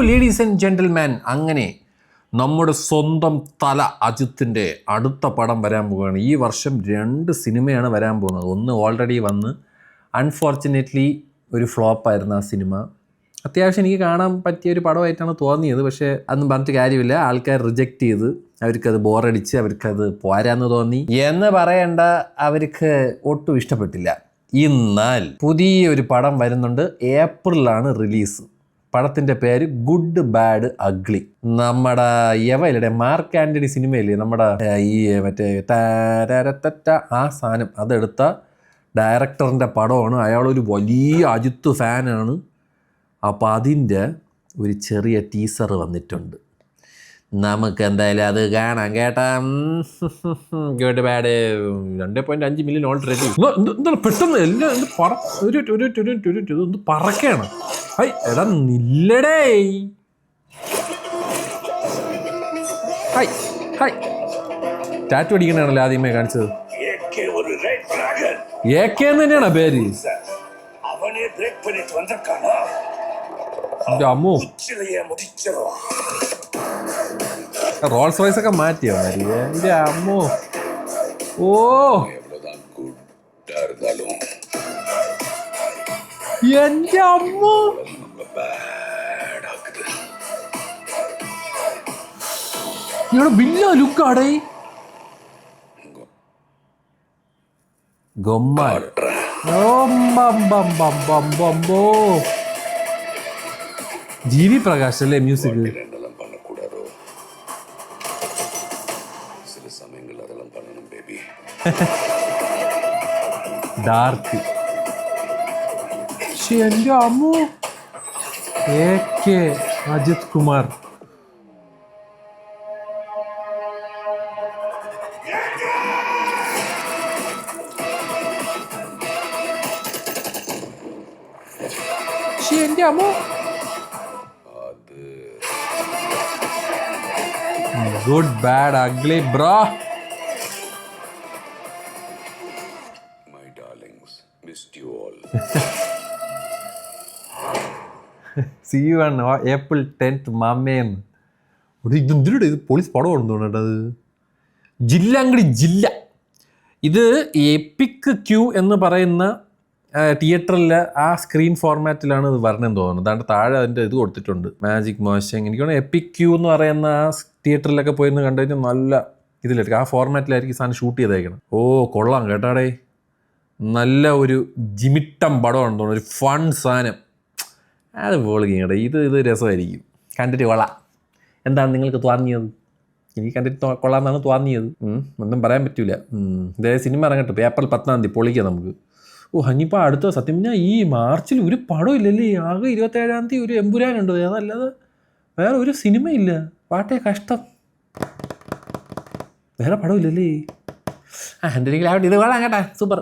Ladies and gentleman, അങ്ങനെ നമ്മുടെ സ്വന്തം തല അജിത്തിൻ്റെ അടുത്ത പടം വരാൻ പോവുകയാണ്. ഈ വർഷം 2 സിനിമയാണ് വരാൻ പോകുന്നത്. ഒന്ന് ഓൾറെഡി വന്ന്, അൺഫോർച്ചുനേറ്റ്ലി ഒരു ഫ്ലോപ്പായിരുന്നു ആ സിനിമ. അത്യാവശ്യം എനിക്ക് കാണാൻ പറ്റിയ ഒരു പടമായിട്ടാണ് തോന്നിയത്. പക്ഷേ അതൊന്നും പറഞ്ഞിട്ട് കാര്യമില്ല, ആൾക്കാർ റിജക്റ്റ് ചെയ്ത്, അവർക്കത് ബോറടിച്ച്, അവർക്കത് പോരാന്ന് തോന്നി എന്ന് പറയേണ്ട, അവർക്ക് ഒട്ടും ഇഷ്ടപ്പെട്ടില്ല. എന്നാൽ പുതിയൊരു പടം വരുന്നുണ്ട്, ഏപ്രിലാണ് റിലീസ്. പടത്തിൻ്റെ പേര് ഗുഡ് ബാഡ് അഗ്ലി. നമ്മുടെ യവയിലെ മാർക്ക് ആൻ്റണി സിനിമയില്ലേ, നമ്മുടെ ഈ മറ്റേ ആ സാധനം അതെടുത്ത ഡയറക്ടറിൻ്റെ പടമാണ്. അയാളൊരു വലിയ അജിത്ത് ഫാനാണ്. അപ്പോൾ അതിൻ്റെ ഒരു ചെറിയ ടീസർ വന്നിട്ടുണ്ട്. നമുക്ക് എന്തായാലും അത് കാണാം കേട്ടാ. Good bad 2.5 million already. എന്താണ് പെട്ടെന്ന് എല്ലാം ഒന്ന് പറക്കാണ്. ഹൈ എടാ നില്ലടേ. ഹൈ ഹൈ ടാറ്റു അടിക്കണാണല്ലോ ആദ്യമേ കാണിച്ചത്. AK തന്നെയാണ് പേര്. അമ്മോ, റോൾസ് റോയ്സ് ഒക്കെ മാറ്റിയോ എൻ്റെ അമ്മോ. ഓ എൻ്റെ അമ്മോ, ഇവിടെ ബില്ല ലുക്കാടേ. ഗൊമ്മാൻ GV പ്രകാശ് അല്ലേ മ്യൂസിക്. ഡാർക്ക്. എൻ്റെ അമ്മോ, AK അജിത് കുമാർ. എൻ്റെ അമ്മോ, good bad ugly bro. See you on April 10th, മാമേന്ന്. ഇതെന്തിനാ ഇത് പോലീസ് പടം കൊണ്ടുപോകേണ്ടത്? ജില്ലങ്കടി ജില്ല. ഇത് എപ്പിക് ക്യൂ എന്ന് പറയുന്ന തിയേറ്ററിൽ ആ സ്ക്രീൻ ഫോർമാറ്റിലാണ് ഇത് വരണമെന്ന് തോന്നുന്നു. അതാണ്ട് താഴെ അതിൻ്റെ ഇത് കൊടുത്തിട്ടുണ്ട്, മാജിക് മോശം. എനിക്ക് തോന്നുന്നു എപ്പിക് ക്യൂ എന്ന് പറയുന്ന ആ തിയേറ്ററിലൊക്കെ പോയിരുന്ന് കണ്ടു കഴിഞ്ഞാൽ നല്ല ഇതിലായിരിക്കും, ആ ഫോർമാറ്റിലായിരിക്കും സാധനം ഷൂട്ട് ചെയ്തേക്കണം. ഓ കൊള്ളാം കേട്ടാടേ, നല്ല ഒരു ജിമിട്ടം പടമാണെന്ന് തോന്നുന്നു, ഒരു ഫൺ സാധനം. അത് പൊളിക്കട്ടെ, ഇത് രസമായിരിക്കും, കണ്ടിട്ട് കൊള്ളാം. എന്താണ് നിങ്ങൾക്ക് തോന്നിയത്? എനിക്ക് കണ്ടിട്ട് കൊള്ളാമെന്നാണ് തോന്നിയത്. ഒന്നും പറയാൻ പറ്റില്ല. ഇതേ സിനിമ ഇറങ്ങട്ടെ, ഏപ്രിൽ 10 പൊളിക്കാം നമുക്ക്. ഓ ഇനിയിപ്പോൾ അടുത്ത സത്യം പറഞ്ഞാൽ ഈ മാർച്ചിൽ ഒരു പടം ഇല്ലല്ലേ. ആകെ 27 ഒരു എമ്പുരാനുണ്ട്, അതല്ലാതെ വേറെ ഒരു സിനിമയില്ല. പാട്ടേ കഷ്ടം, വേറെ പടം ഇല്ലല്ലേ. എന്തെങ്കിലും ആവട്ടെ, ഇത് കൊള്ളാം കേട്ടാ, സൂപ്പർ.